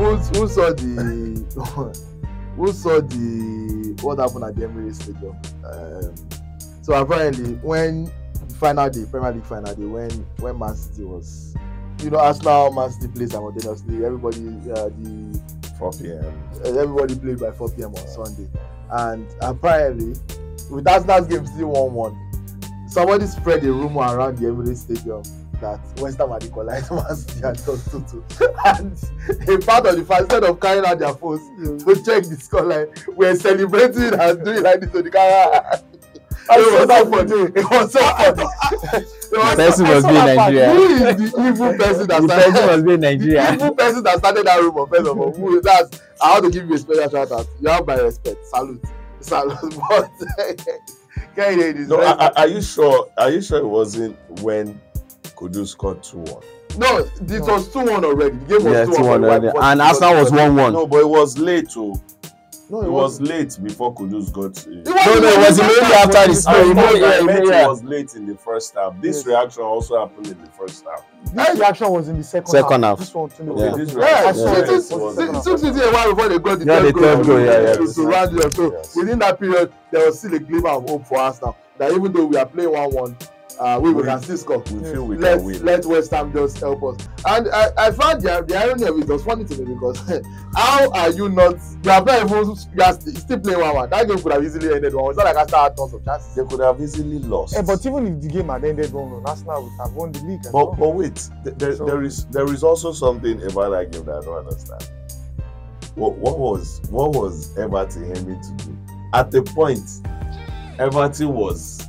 who saw the who saw the what happened at the Emirates Stadium? So apparently, when the final day, Premier League final day, when Man City was, Arsenal, Man City plays simultaneously. Everybody, the 4 p.m. Everybody played by 4 p.m. on Sunday, and apparently, with Arsenal's game still 1-1, somebody spread a rumor around the Emirates Stadium that West Ham had equalized Man City and just 2-2. And a part of the fans, instead of carrying out their phones to check the scoreline, were celebrating and doing like this to the camera. It was so funny. The person must be in Nigeria. Who is the evil person that started? The person must be in Nigeria. The evil person that started that rumor, first of all. I want to give you a special shout out. You have my respect. Salute. But no, are you sure? Are you sure it wasn't when Kudus scored 2-1? No, this was 2-1 already. The game was 2-1 already. And Arsenal was 1-1. No, but it was late too. No, it was late before Kudus got. It was immediately after the score. It was late in the first half. This reaction also happened in the first half. This reaction was in the second half. This one too. This reaction was a while before they got the third goal. To round it up. So within that period, there was still a glimmer of hope for Arsenal. That even though we are playing 1-1, we can still score. We feel we can win. Let West Ham just help us. And I found the irony of it was funny to me because how are you not? You are not even. You are still playing 1-1. That game could have easily ended 1-1. It's not like Arsenal had tons of chances. They could have easily lost. But even if the game had ended 1-1, Arsenal would have won the league. But wait, there is also something about that game that I don't understand. What was Everton aiming to do? At the point, Everton was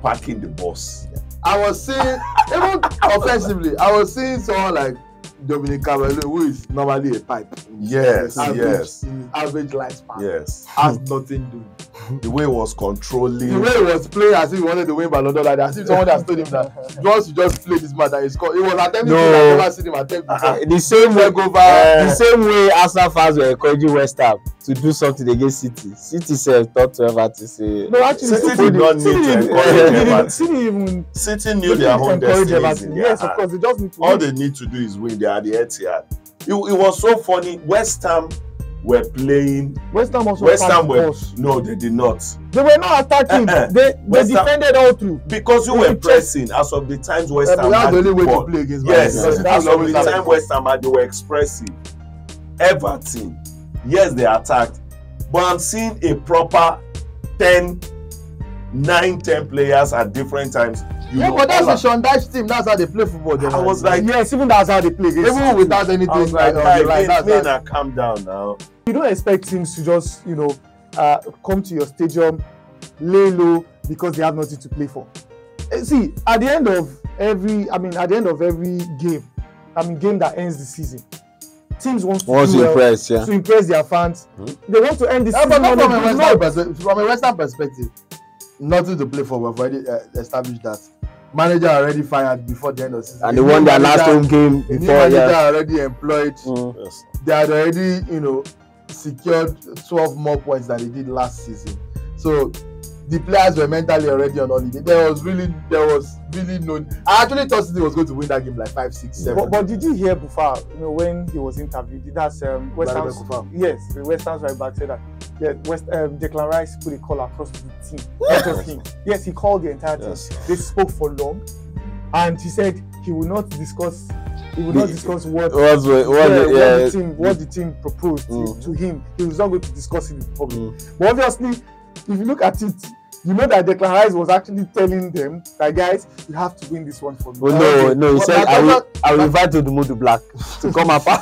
parking the bus. I was seeing, even offensively, I was seeing someone like Dominic Calvert-Lewin, who is normally a pipe. Yes. In average lifespan. Yes. Has nothing doing. The way he was controlling. The way he was playing as if he wanted to win Ballon d'Or, like that. As if someone has told him that once you just play this match and he scored. He was attempting to I've never seen him attempt before. The same way Arsenal fans were encouraging West Ham to do something against City. City said thought to Everton say. No, actually, City did not need to encourage Everton. City knew their own destiny. Yes, of course, they just need to all they need to do is win. They are the Etihad. It was so funny. West Ham were playing. West Ham were no, they did not. They were not attacking. They defended all through because you were pressing. As of the times West Ham had the only way to play against. Yes, as of the time West Ham had, they were expressive. Everton, yes, they attacked, but I'm seeing a proper 10 players at different times. But that's the Sean Dyche team. That's how they play football. I was like, yes, even that's how they play. Even without anything. I was like, calm down now. You don't expect teams to just, come to your stadium, lay low because they have nothing to play for. See, at the end of every game, game that ends the season, teams want to impress their fans. They want to end the season. But from a Western perspective, nothing to play for. We've already established that. Manager already fired before the end of the season. And they won their last home game before. Manager already employed. Yes. They had already, secured 12 more points than they did last season. So the players were mentally already on holiday. There was really no. I actually thought City was going to win that game like 5, 6, 7. But did you hear Buffal? when he was interviewed, did that West Ham's? Yes, the West Ham's right back said that. Yeah, Declan Rice put a call across to the team. Not just him. Yes, he called the entire team. Yes. They spoke for long, and he said he will not discuss. He will not discuss what the team proposed to him. He was not going to discuss it in public. But obviously, if you look at it, you know that Declan Rice was actually telling them that, guys, you have to win this one for me. Well, no, he said I will invite Odumodu Black to come up. My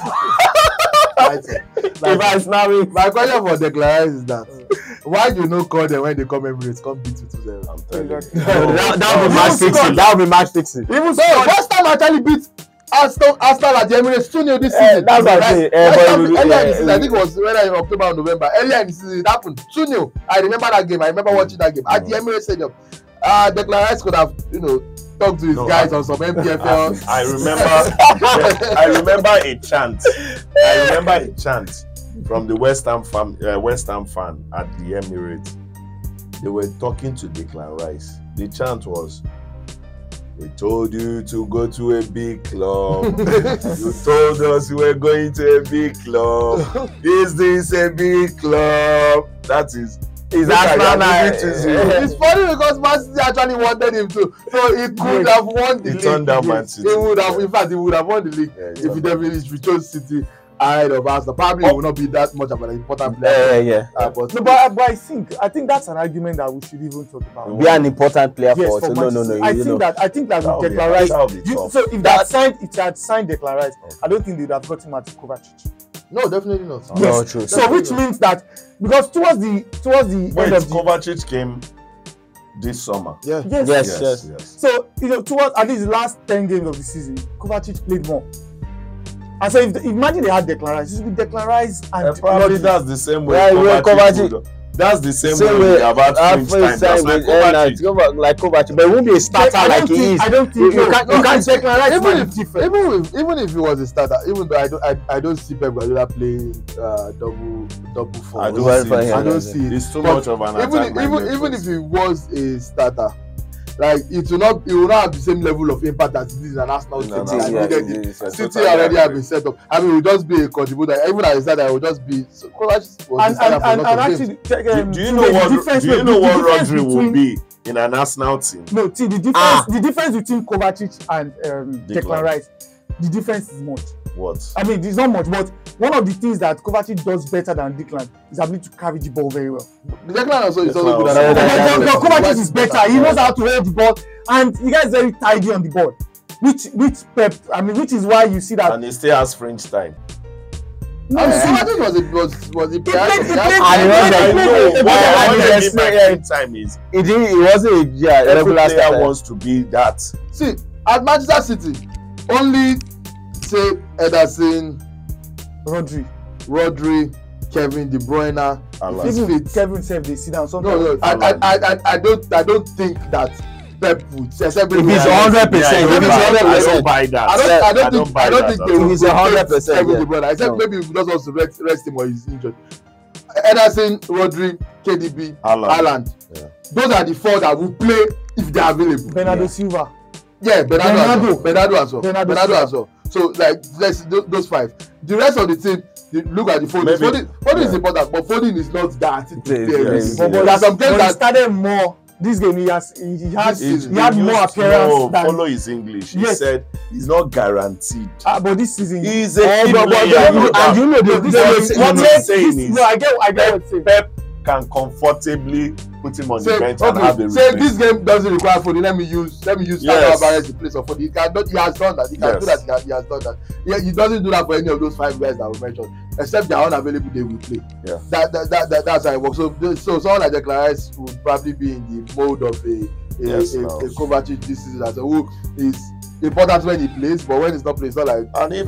question for Declan Rice is that why do you not call them when they come Emirates, come beat 2-0? I'm telling you. That would be match fixing. That would be match fixing. Even so, West Ham actually beat Arsenal at the Emirates 2-0 this season. That's what I say. Earlier in the season, I think it was whether in October or November. Earlier in the season, it happened 2-0. I remember that game. I remember watching that game at the Emirates Stadium. Declan Rice could have, talked to his guys on some MPFL. I remember a chant. I remember a chant from the West Ham fan at the Emirates. They were talking to Declan Rice. The chant was, We told you to go to a big club. You told us you were going to a big club. Is this a big club? That is. It's funny because Man City actually wanted him to, so he could have won the league. Turned down Man City. He would have, in fact, he would have won the league if he chose City ahead of Arsenal. Probably he will not be that much of an important player. But I think that's an argument that we should even talk about. Be an important player yes, for us. No. I think that with Declan Rice. So if it had signed Declan Rice, I don't think they would have got him at Kovacic. No, definitely not. Yes. No, true. So which means that because towards the end of Kovacic came this summer. Yeah. Yes. So towards at least the last 10 games of the season, Kovacic played more. And so imagine they had Declan Rice, it would be Declan Rice and probably that's the same way. Kovacic. That's the same way about French time. That's like Kovacic, but it won't be a starter like he is. I don't think you can't Declan Rice. Even if he was a starter, even though I don't see Pep Guardiola playing double four. I don't see it. It's too much of an attack. Even if he was a starter, like it will not have the same level of impact as it is an Arsenal team. City already have been set up. I mean, it will just be a contributor. Even as I said, it will just be. And actually, do you know what Rodri will be in an Arsenal team? No, see the difference between Kovacic and Declan Rice. The difference is much. What? I mean, it's not much, but one of the things that Kovacic does better than Declan is ability to carry the ball very well. Declan also is also good at that. Kovacic is better. He knows how to hold the ball, and the guy is very tidy on the ball. Which is why you see that. And he still has French time. No, Kovacic was He wasn't a regular player wants to be that. See, at Manchester City, only say Ederson, Rodri, Kevin De Bruyne, even Kevin said they sit down. No, I don't think that Pep would. Except if it's 100%, I don't buy that. I don't think they will. It's 100%. Kevin De Bruyne, except maybe if he just wants to rest him or he's injured. Ederson, Rodri, KDB, Haaland. Yeah. Those are the four that will play if they are available. Bernardo Silva. Yeah, Bernardo as well. So like those five. The rest of the team, look at the Foden. Foden is important, but Foden is not that. There are some games that started more. This game he had more appearance than. Follow his English. He said he's not guaranteed. But this season he's a key player. And you know I get what you're saying. Pep can comfortably put him on the bench and have a say this game doesn't require Foden. Let me use Alvarez in place of Foden. He has done that. He can do that. He has done that. Yeah, he doesn't do that for any of those five guys that we mentioned, except they are unavailable. They will play. Yeah. That's how it works. So someone like Declan Rice would probably be in the mode of a Kovacic this season, who is important when he plays, but when he's not playing, it's not like. And if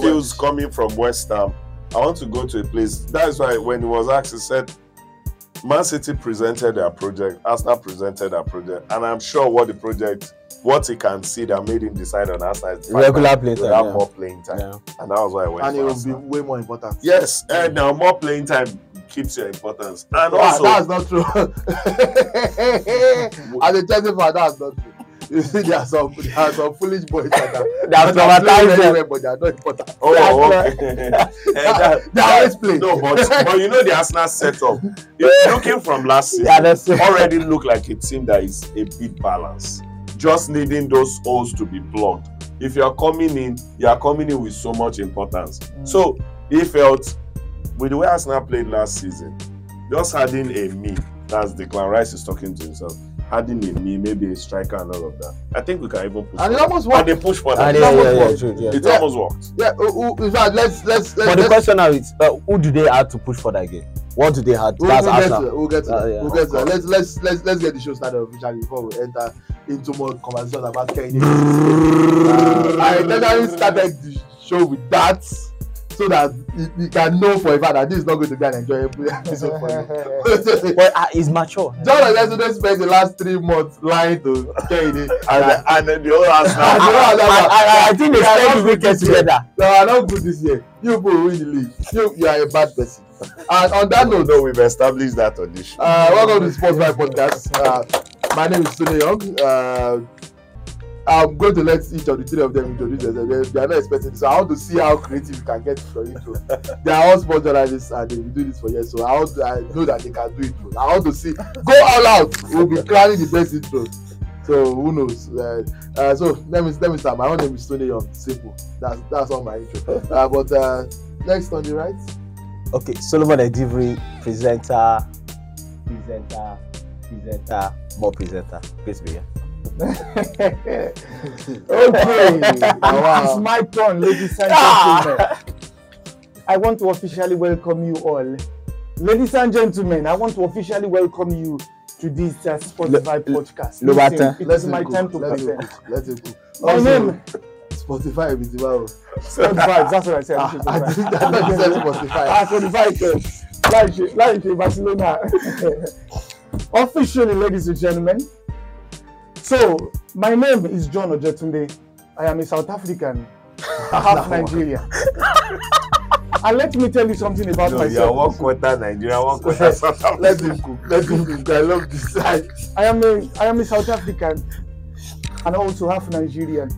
he was coming from West Ham, I want to go to a place. That's why when he was asked, he said, Man City presented their project, Arsenal presented their project, and I'm sure what he can see that made him decide on Arsenal is regular playing time, more playing time. Yeah. And that was why I went. And it will be way more important. Yes, and now more playing time keeps your importance. And also, that's not true. As a Chelsea fan, that's not true. You see, there are some foolish boys that are anywhere, but they are not important. Oh, okay. They always play. No, but you know the Arsenal setup. Looking from last season, already look like a team that is a bit balanced. Just needing those holes to be plugged. If you are coming in with so much importance. So he felt with the way Arsenal played last season, just having a me, that's Declan Rice is talking to himself. Adding a me, maybe a striker and all of that. I think we can even push. And it almost worked. And they push for that. It almost worked. Yeah. In fact, let's. But the question now is, who do they have to push for that game? What do they have? That's Arsenal. We'll get to that. Let's get the show started officially before we enter into more conversations about Kane. I intentionally started the show with that, so that you can know for a fact that this is not going to be an enjoyable episode for you. But he's mature. John Leslie spent the last 3 months lying to Kane and then the whole Arsenal. I think they spent the weekend together. No, I'm not good this year. You will win the league. You are a bad person. And on that note, no, we've established that on this show. Welcome to Sports Vibe Podcast. My name is Sunil Young. I'm going to let each of the three of them introduce themselves. They are not expecting this. So I want to see how creative you can get for intro. They are all sports journalists and they will do this for years. So I know that they can do it. I want to see. Go all out. We'll be planning the best intro. So who knows? So let me start. My own name is Tony Young. Simple. That's all my intro. But next on the right. Okay, Solomon Edivri, presenter, more presenter. Please be here. Okay. It's my turn, ladies and gentlemen. I want to officially welcome you all. Ladies and gentlemen, I want to officially welcome you to this Spotify podcast. Listen, it is my time to present. Let it go. My name. Spotify is the Spotify, that's what I said. I thought you said Spotify. Spotify, like Barcelona. Officially, ladies and gentlemen. So, my name is John Ojetunde. I am a South African, half Nigerian. And let me tell you something about myself. You are 1 quarter Nigerian, 1 quarter South African. Let him cook. I love this side. I am a South African and also half Nigerian.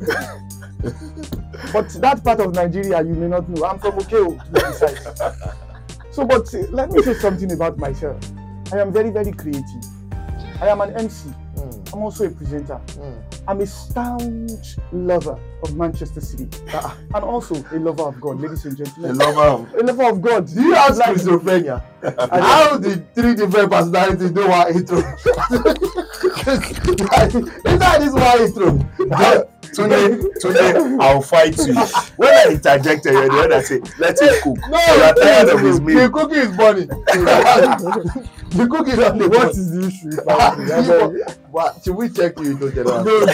But that part of Nigeria you may not know. I'm from Okeo, to be precise. So, but let me say something about myself. I am very, very creative. I am an MC. I'm also a presenter. I'm a staunch lover of Manchester City. And also a lover of God, ladies and gentlemen. A lover of God. Do you have schizophrenia? How did 3 different personalities do one intro? Inside this one intro. Today, I'll fight you. When I interjected, you're the one that say, let him cook. No, you're tired of his meal. The cookie is burning. The cookie is on the What is the issue? Should we check you into general? No.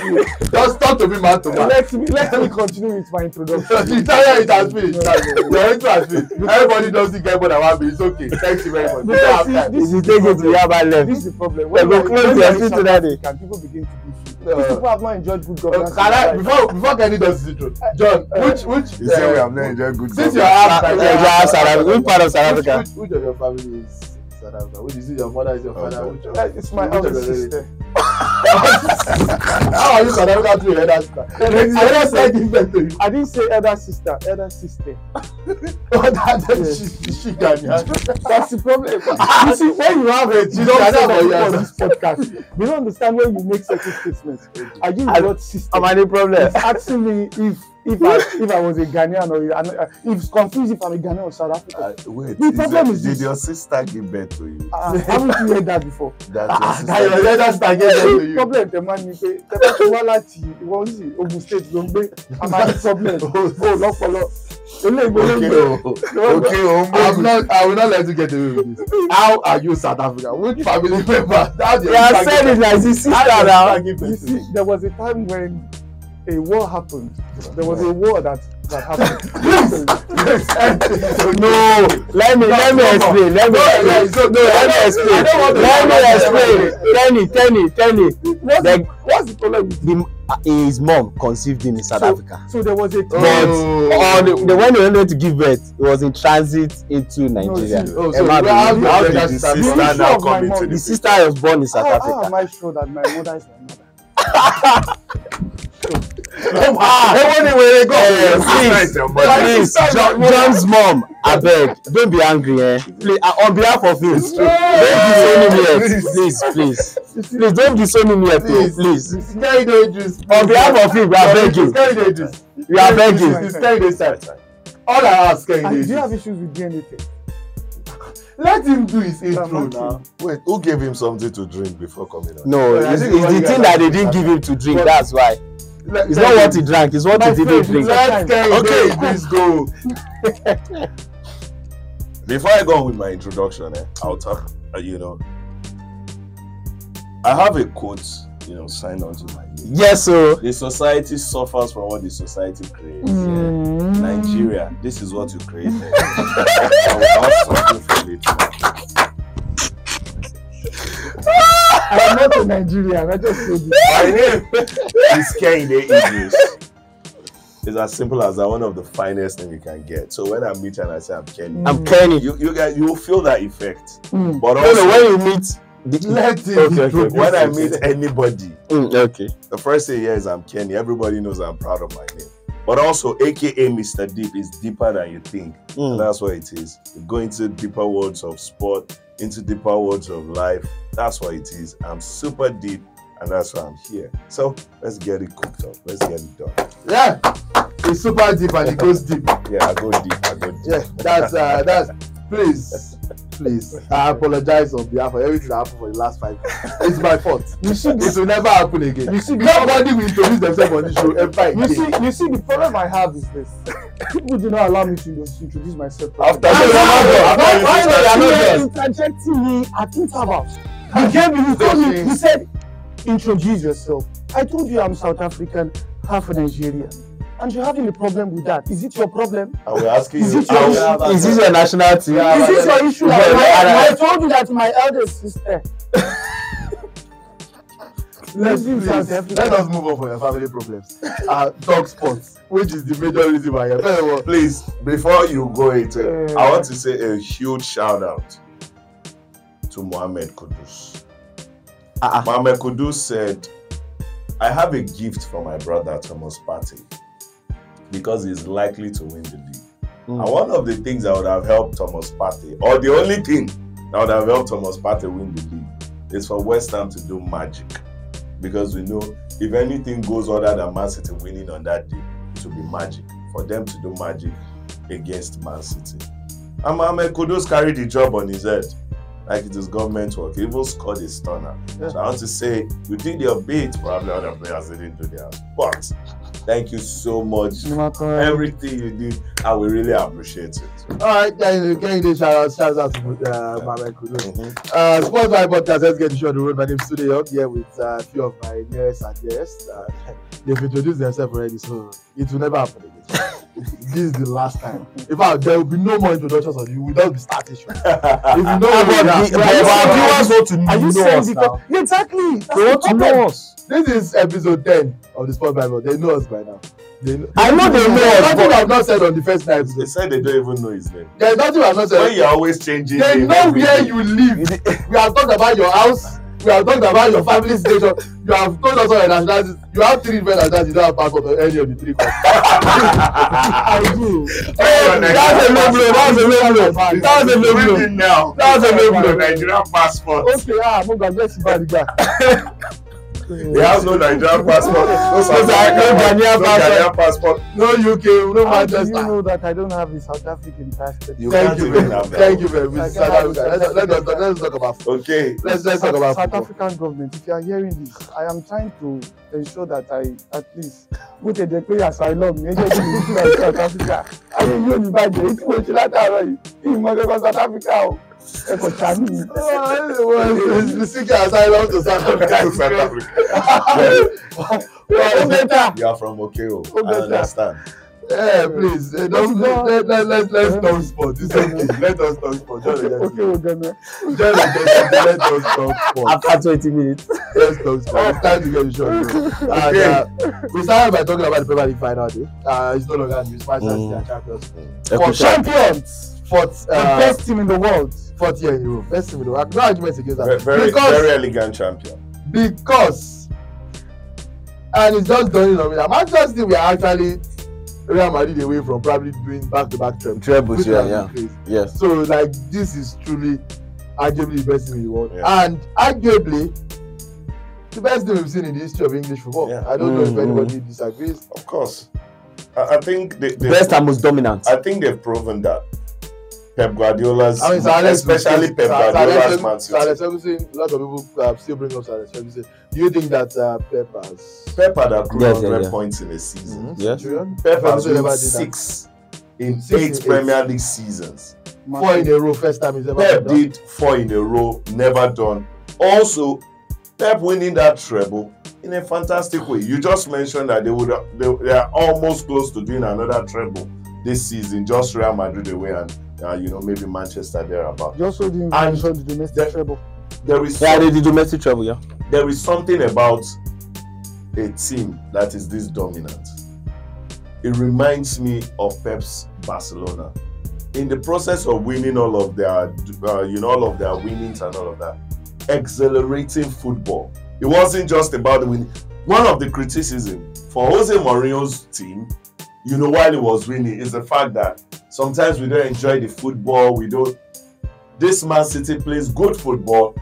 Just talk to me man to man. Let me continue with my introduction. The time it has finished. Your intro has finished. Everybody doesn't get more than 1 minute. It's okay. Thank you very much. This is taking to Yaba left. This is the problem. When we close your street today, people begin to do shit. People have not enjoyed good governance. Before Kenny does his intro, John, which You say we have not enjoyed good since government. you're South Africa. Which part of South Africa? Which of your family is South Africa? Which is your mother? Is your father? Which of It's my elder sister. How are you South Africa to your elder sister? I didn't say elder sister, elder sister. She Ghanaian. That's the problem. You see, when you have a on this podcast, you don't understand when you make certain statements. Are you not sister? I'm any problem. It's asking me if I was a Ghanaian or it's confused if I'm a Ghanaian or South African. Wait, the problem is did this. your sister give birth to you? Haven't you heard that before? That your sister Your elder sister gave birth to you. Problem the man you say the person wá láti Ogun State ló ń gbé I'm having problem lọ́pọ̀lọ́ Okay, I will not let you get away with this. How are you South Africa? Which family member? Yeah, said it like this sister now. You see, there was a time when a war happened. There was a war that happened. No, let me explain. Let me explain. Kenny. What's the problem with his mom conceived him in South Africa. So there was a time. But when they wanted to give birth, it was in transit into Nigeria. So how did the sister now come into the sister was born in South How Africa. am I sure that my mother is my mother? Please, John's mom, I beg, don't be angry, Please, on behalf of him, please don't disown him yet, please. On behalf of him, I beg you. We are begging. All I ask, Do you have issues with DNA test? let him do his intro now. Wait, who gave him something to drink before coming on? No, it's the thing that they didn't give him to drink, that's why. It's not what he drank, it's what he didn't drink. Okay, please go. Before I go on with my introduction, I'll talk, I have a quote, signed onto my name. Yes, sir. The society suffers from what the society creates. Nigeria, this is what you created. I will have something for later. I am not a Nigerian, I just told you. My name is Kehinde Idris. It's as simple as that. One of the finest name you can get. So when I meet you and I say I'm Kenny, I'm Kenny. you will feel that effect. But also, when you meet Let him Okay. introduce When I himself. meet anybody, Okay. the first thing here is I'm Kenny. Everybody knows I'm proud of my name. But also, AKA Mr. Deep is deeper than you think. And that's what it is. You go into deeper worlds of sport, into deeper worlds of life. That's what it is. I'm super deep, and that's why I'm here. So let's get it cooked up. Let's get it done. Yeah, it's super deep and it goes deep. Yeah, I go deep. Yeah, that's please. I apologize on behalf of everything that happened for the last 5 years. It's my fault. It will never happen again. You see, Nobody will introduce themselves on this show ever again. you see, the problem I have is this. People do not allow me to introduce myself. After you are interjecting me at intervals. You gave me, you told me, you said, introduce yourself. I told you I'm South African, half Nigerian. And you're having a problem with that. Is it your problem? I will ask you. Is it your issue? Is this your national team? Yeah, Is this your issue? I told you that my eldest sister. Let us move on from your family problems. Talk sports, which is the major reason why you're very Please, before you go into it, I want to say a huge shout out to Mohamed Kudus. Mohamed Kudus said, I have a gift for my brother Thomas Partey because he's likely to win the league. And one of the things that would have helped Thomas Partey, or the only thing that would have helped Thomas Partey win the league, is for West Ham to do magic. Because we know if anything goes other than Man City winning on that day, it will be magic. For them to do magic against Man City. And Mohamed Kudus carried the job on his head. Like it is government work. He even scored a stunner. Yeah. So I want to say, you did your bit. Probably other players didn't do theirs. But thank you so much for everything you did. I will really appreciate it. Alright, can you shout out to Mohamed Kudus. Sports by Podcast, let's get the show on the road. My name is Sude Young, here with a few of my nearest and dearest. They've introduced themselves already, so it will never happen again. This is the last time. In fact, there will be no more introductions of you. We will not be starting show. If you know are you saying because exactly They want to know us. This is episode 10 of the Sport Bible. They know us by now. I know they know us. Nothing I've not said on the first night. They said they don't even know his name. There's nothing I've not said. When you're always changing. They know where you live. We have talked about your house. We have talked about your family station. You have told us all your nationalities. You have 3 different nationalities. You don't have passport on any of the 3 countries. I do. That's a low blow. That's a low blow. That's a low blow. Now. That's a low blow. Nigerian passport. Okay, I'm going to get bad guy. They have no Nigerian passport. No Ghanaian passport. No UK. No Manchester. You know that I don't have a South African passport. Thank you very much. Let's talk about food. Okay. Let's talk about South African government. If you are hearing this, I am trying to ensure that I at least put a declare asylum. South Africa. I mean, you in bad. It's what you like. You must go South Africa. Seeking asylum to South Africa. You are from Okeo. I understand. Yeah, please. Let's talk sport. It's okay. Let us talk sport. Okay, we're gonna. Let us talk sport. After 20 minutes. Let's talk sport. It's time to get the show. And we started by talking about the Premier League final day. It's no longer news. Manchester champions. For champions. Fourth, the best team in the world. 4th year in a row. Best team in the world. No arguments against that. Very elegant champion. Because, and it's just dawning on me that Manchester we are actually Real Madrid away from probably doing back-to-back trebles. Yeah. Yes. So like this is truly arguably the best team in the world, yeah. And arguably the best team we've seen in the history of English football. Yeah. I don't know if anybody disagrees. Of course, I think the best and most dominant. I think they've proven that. Pep Guardiola's, especially Pep Guardiola's Man City. Alex Ferguson, a lot of people still bring up Alex Ferguson. Do you think that Pep had accrued 100 points in a season? Yes. Pep has won 6 in 8 Premier League seasons. 4 in a row, first time he's ever Pep did 4 in a row, never done. Also, Pep winning that treble in a fantastic way. You just mentioned that they are almost close to doing another treble this season, just Real Madrid away and maybe Manchester thereabout. You also didn't mention the domestic treble. The domestic treble, yeah. There is something about a team that is this dominant. It reminds me of Pep's Barcelona. In the process of winning all of their, all of their winnings and all of that, exhilarating football. It wasn't just about the winning. One of the criticism for Jose Mourinho's team, you know, while he was winning, is the fact that sometimes we don't enjoy the football. This Man City plays good football,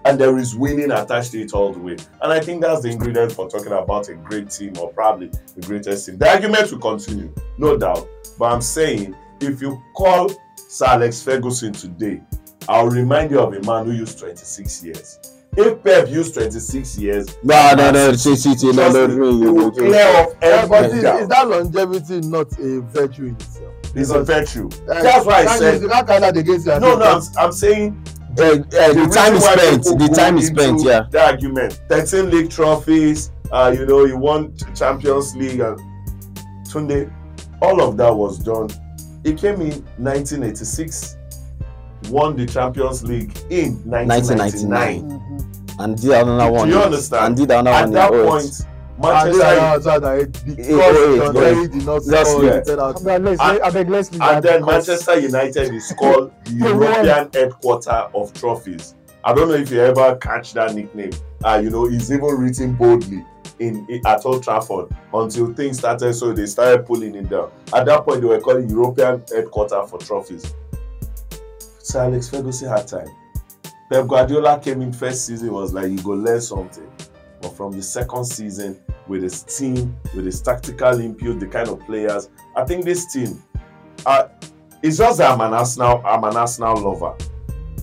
and there is winning attached to it all the way. And I think that's the ingredient for talking about a great team, or probably the greatest team. The argument will continue, no doubt. But I'm saying, if you call Sir Alex Ferguson today, I'll remind you of a man who used 26 years. If Pep used 26 years, no, he will clear off everybody down. Is that longevity not a virtue in itself? It's a virtue. That's why I said. I'm saying the time is spent. Yeah. The argument. 13 league trophies. You know, he won Champions League, and Tunde. All of that was done. He came in 1986, won the Champions League in 1999. And did another one. Do you understand? And did another At one. that point, Manchester United is called the European headquarter of trophies. I don't know if you ever catch that nickname. You know, it's even written boldly at Old Trafford until things started, so they started pulling it down. At that point, they were calling European headquarter for trophies. Sir Alex Ferguson had time. Pep Guardiola came in first season, was like, you go learn something. But from the second season, with his team, with his tactical input, the kind of players, I think this team, it's just that I'm an Arsenal lover.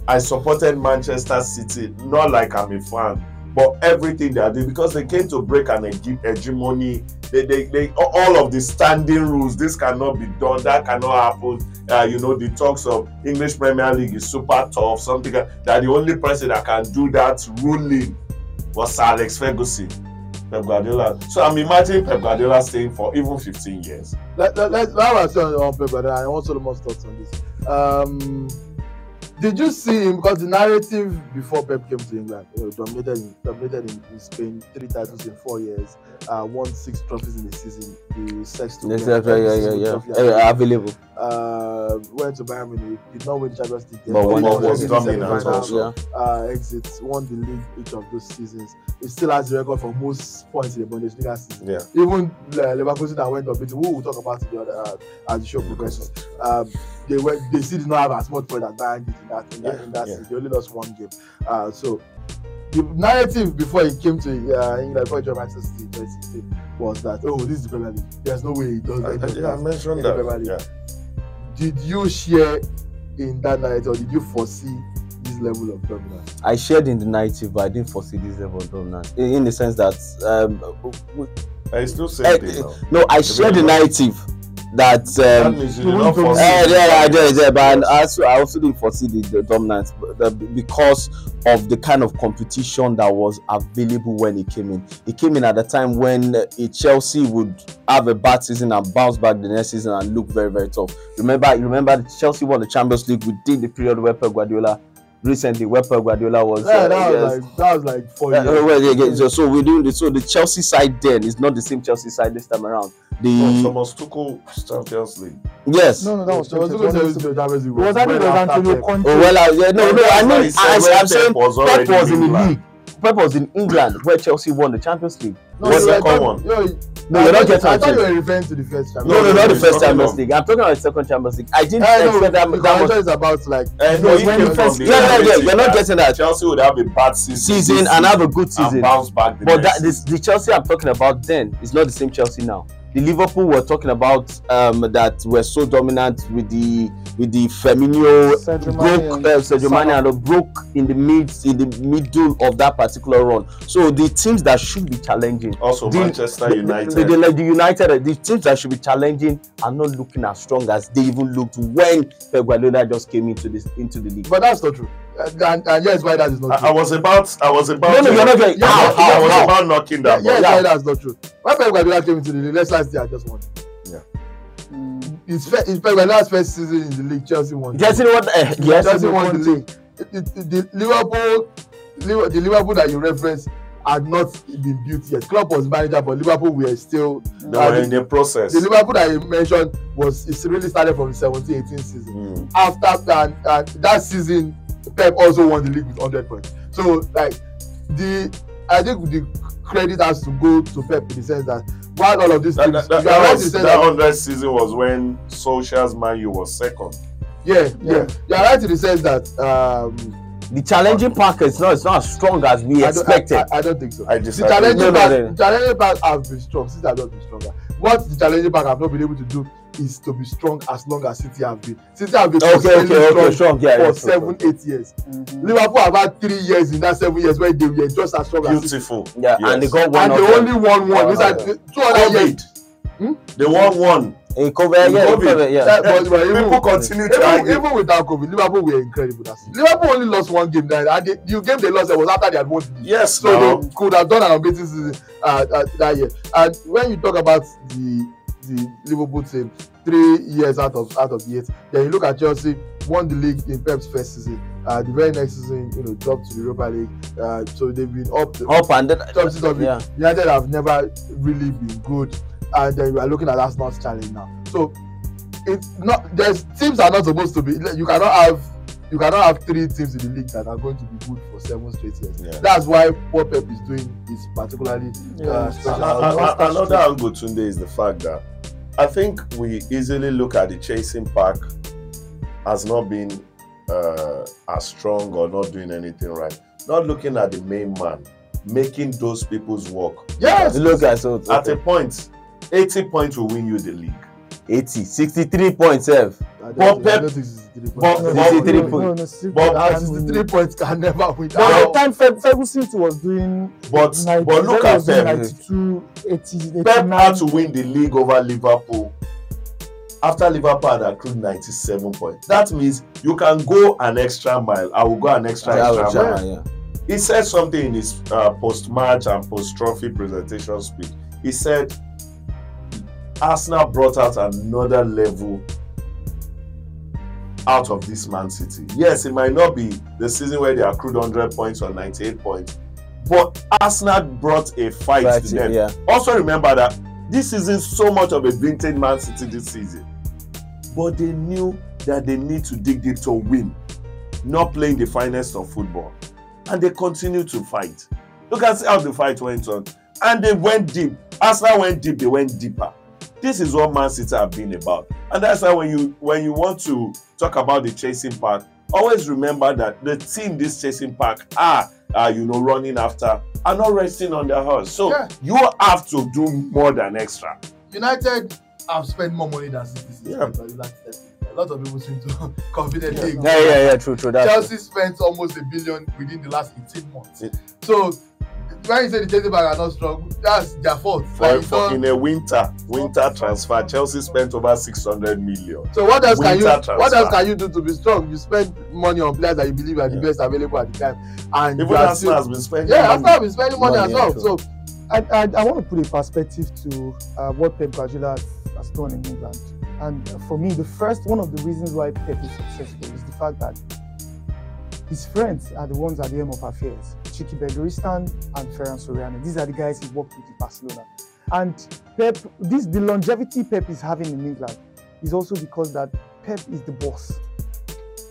I supported Manchester City, not like I'm a fan, but everything they are doing, because they came to break an hegemony. They all of the standing rules. This cannot be done. That cannot happen. You know, the talks of English Premier League is super tough. Something that the only person that can do that ruling was Sir Alex Ferguson, Pep Guardiola. So I'm imagining Pep Guardiola staying for even 15 years. Let's on Pep Guardiola. I want Solomon's thoughts on this. Did you see him? Because the narrative before Pep came to England, dominated in Spain, 3 titles in 4 years, won 6 trophies in the season. The sexto available. Went to Bayern Munich, did not win Champions League, but was dominant also. Exit, won the league each of those seasons. He still has the record for most points in the Bundesliga season. Yeah. Even Leverkusen that went up, we will talk about it the other as the show progresses. They still did not have as much points as Bayern did in that season. They only lost 1 game. So the narrative before he came to England, before he joined Manchester City in 2016, was that, oh, this is the Premier League. There's no way he does that. I mentioned that. Yeah. Did you share in that narrative, or did you foresee this level of dominance? I shared in the narrative, but I didn't foresee this level of dominance. In the sense that I still say no, I shared the narrative that means you did not foresee. I did, but I also didn't foresee the dominance because of the kind of competition that was available when he came in. He came in at a time when Chelsea would have a bad season and bounce back the next season and look very, very tough. Remember Chelsea won the Champions League within the period where Pep Guardiola was that was like 4 years. So we're doing this. So the Chelsea side then is not the same Chelsea side this time around. Thomas Tuchel Champions League. Yes. No, that was Champions League. Was Antonio Conte. I mean, I'm saying Pep was in the league. Pep was in England where Chelsea won the Champions League. The second one. No, you're not getting. I thought you were referring to the first Champions League. No, not the first Champions League. I'm talking about the second Champions League. I didn't expect that much. It's about like. You're not getting that. Chelsea would have a bad season and have a good season and bounce back. But the Chelsea I'm talking about then is not the same Chelsea now. The Liverpool we're talking about that were so dominant with the Firmino broke in the middle of that particular run. So the teams that should be challenging, also Manchester United, the teams that should be challenging are not looking as strong as they even looked when Pep Guardiola just came into the league. But that's not true. And yes, why that is not true. I was about. No, you're not getting. I was about knocking that. Yes, why that's not true. When Pep Guardiola came into the league, let's last year, I just won. Yeah. It's Pep Guardiola's first season in the league. Chelsea won. Chelsea won. Chelsea won the league. The Liverpool that you referenced had not been built yet. Klopp was manager, but Liverpool were still. They were in the process. The Liverpool that you mentioned it really started from the 17-18 season. After that season, Pep also won the league with 100 points. So like I think the credit has to go to Pep in the sense that while all of these things, that 100 season was when Solskjaer's Man U was second. Yeah. You are right in the sense that the challenging pack is not as strong as we expected. I don't think so. The challenging pack have been strong. City have not been stronger. What the challenging pack have not been able to do is to be strong as long as City have been. City have been strong for 7-8 years. Mm-hmm. Liverpool have had 3 years in that 7 years where they were just as strong as City. Yeah, yes. And they got one. And they only won one. It's like 2 other years. They won one. In COVID, yeah. But people continue to argue. Even without COVID, Liverpool were incredible. Liverpool only lost one game. And the game they lost was after they had won. Yes, so they could have done an unbeaten season that year. And when you talk about the Liverpool team, 3 years out of 8, then you look at Chelsea, won the league in Pep's first season. The very next season, dropped to the Europa League. So they've been up and then yeah. United have never really been good. And then we are looking at Arsenal's challenge now. So it's not. Teams are not supposed to be. You cannot have 3 teams in the league that are going to be good for 7 straight years. Yeah. That's why what Pep is doing is particularly special. Another angle Tunde is the fact that I think we easily look at the chasing pack as not being as strong or not doing anything right. Not looking at the main man, making those people's work. Yes, look at a point. 80 points will win you the league. 63 points, F. But Pep, 63 points can never win. By the time Ferguson was doing, but look at Pep. 92, 80, Pep had to win the league over Liverpool after Liverpool had accrued 97 points. That means you can go an extra mile. I will go an extra mile. Yeah. He said something in his post-match and post-trophy presentation speech. He said Arsenal brought out another level out of this Man City. Yes, it might not be the season where they accrued 100 points or 98 points, but Arsenal brought a fight to them. Yeah. Also remember that this isn't so much of a vintage Man City this season, but they knew that they need to dig deep to win, not playing the finest of football. And they continued to fight. Look at how the fight went on. And they went deep. Arsenal went deep, they went deeper. This is what Man City have been about. And that's why when you want to talk about the chasing pack, always remember that the team this chasing pack are running after are not resting on their horse. So you have to do more than extra. United have spent more money than City. Yeah. A lot of people seem to confidently. Yeah, true. Chelsea spent almost $1 billion within the last 18 months. So when you say the chasing pack are not strong, that's their fault. In a winter transfer, Chelsea spent over 600 million. So what else can you do to be strong? You spend money on players that you believe are the best available at the time, and even Arsenal has been spending. Arsenal has been spending money as well. So I want to put a perspective to what Pep Guardiola has done in England. And for me, one of the reasons why Pep is successful is the fact that his friends are the ones at the helm of affairs. Chiki Begiristain and Ferran Soriano. These are the guys he worked with in Barcelona. And Pep, the longevity Pep is having in England is also because that Pep is the boss.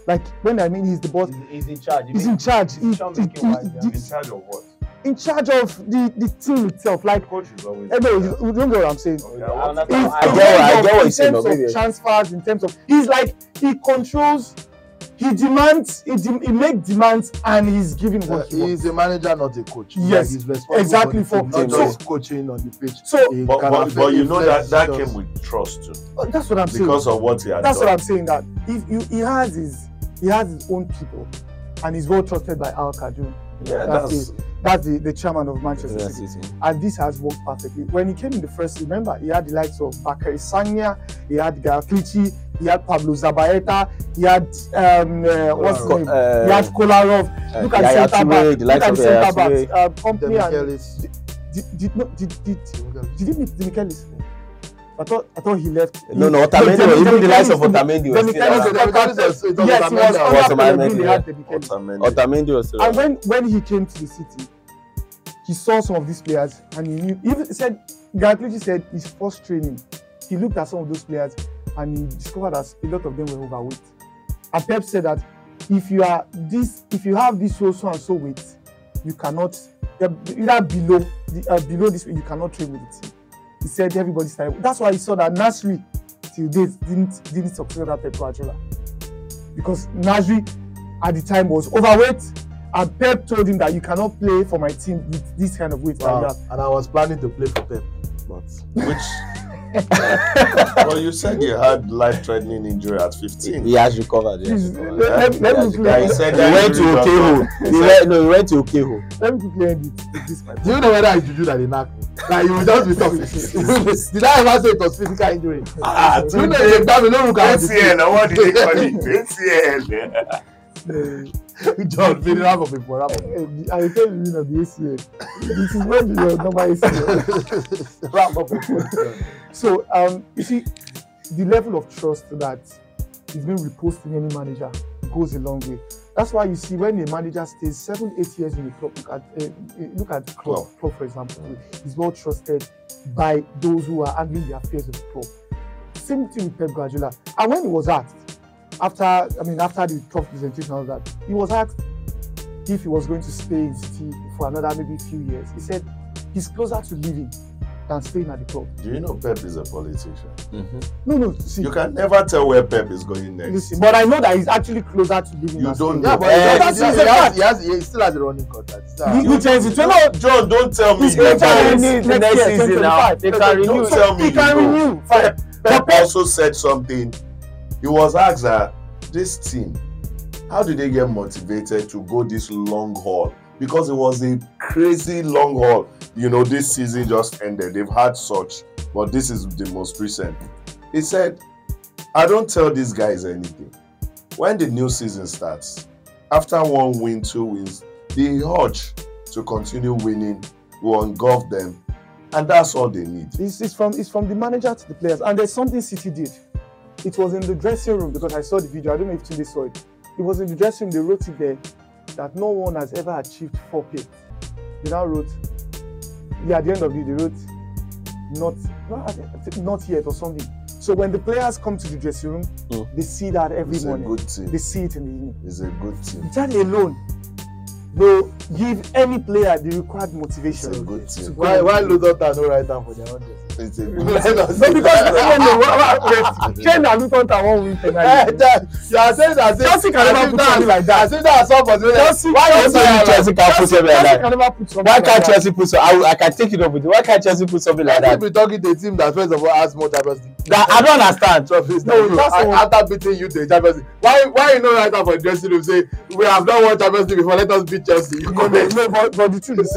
Like, when I mean he's the boss, he's in charge. He's in charge. In charge of what? In charge of the team itself. Like, coach is always. You don't get what I'm saying. Okay, I get what you're saying. In terms of transfers, in terms of, he controls. He demands, he makes demands, and he's giving what he wants. He's a manager, not a coach. Yes, he's responsible exactly for not just coaching on the pitch. So, but you know that came with trust too. That's what I'm saying. Because of what he has done. That's what I'm saying. That he has his own people, and he's well trusted by Al Kadun. Yeah, that's the chairman of Manchester City. And this has worked perfectly. When he came in the first, remember, he had the likes of Bakary Sagna, he had Gael Clichy, he had Pablo Zabaleta, he had what's his name? He had Kolarov. Look at the centre backs. Company and did he meet Demichelis? I thought he left. No, Otamendi. Even the likes of Otamendi was still. Yes, Otamendi was still. And when he came to the city, he saw some of these players, and he knew. Even said, Gattuso said his first training, he looked at some of those players, and he discovered that a lot of them were overweight. And Pep said that if you have this so and so weight, you cannot either below this weight, you cannot train with the team. He said everybody started. That's why he saw that Nasri till date didn't succeed under Pep Guardiola, because Nasri at the time was overweight, and Pep told him that you cannot play for my team with this kind of weight that you have. And I was planning to play for Pep, but well, you said you had life-threatening injury at 15. He has recovered. Let me clear. He went to Okeho. He went to Okeho. Let me quickly end it. This my do you know whether it's juju that they knock me? Like you will just be tough. Did I ever say it was physical injury? Do you know the exam? Look at ACL. What did they call it? ACL. John, finish up of people. I tell you, the ACL. This is not your normal ACL. Wrap up people. So, you see, the level of trust that is being reposed in any manager goes a long way. That's why you see when a manager stays 7-8 years in the club, look at the club, for example, he's well trusted by those who are handling the affairs of the club. Same thing with Pep Guardiola. And when he was asked, after the club presentation and all that, he was asked if he was going to stay in City for another maybe few years. He said he's closer to leaving than staying at the club. Do you know Pep is a politician? No. See, you can never tell where Pep is going next. Listen, but I know that he's actually closer to leaving. You don't Yeah, know. but he still has a running contract. John, don't tell me He's you going to don't. renew next season now. They can renew. Don't tell me He can renew. Pep also said something. He was asked that this team, how did they get motivated to go this long haul? Because it was a crazy long haul. This season just ended. They've had such, but this is the most recent. He said, I don't tell these guys anything. When the new season starts, after 1 win, 2 wins, the urge to continue winning will engulf them, and that's all they need. It's from the manager to the players, and there's something City did. It was in the dressing room, because I saw the video. I don't know if Tunde saw it. It was in the dressing room. They wrote it there that no one has ever achieved 4 plays. They now wrote, at the end of it, they wrote not yet or something. So when the players come to the dressing room, they see that every morning. It's a good team. They see it in the evening. It's a good team. That alone will give any player the required motivation. It's a good team. Why Luton no write down for their own dress? It's a No, good team. because Shane and Luton won't win penalty. You are saying that Chelsea can never put something like that. I think that's some possibility. Chelsea can put something like that? can never put something Why like can't that. Chelsea put something? I can take it up with you. Why can't Chelsea put something like I that? think we're talking to a team that first of all has more Champions League. I don't understand. Trophies. No, that's the one. After beating you to the Champions League, why you know right now for the dressing room say we have not won Champions League before? Let us beat Chelsea. You come No, but the truth is,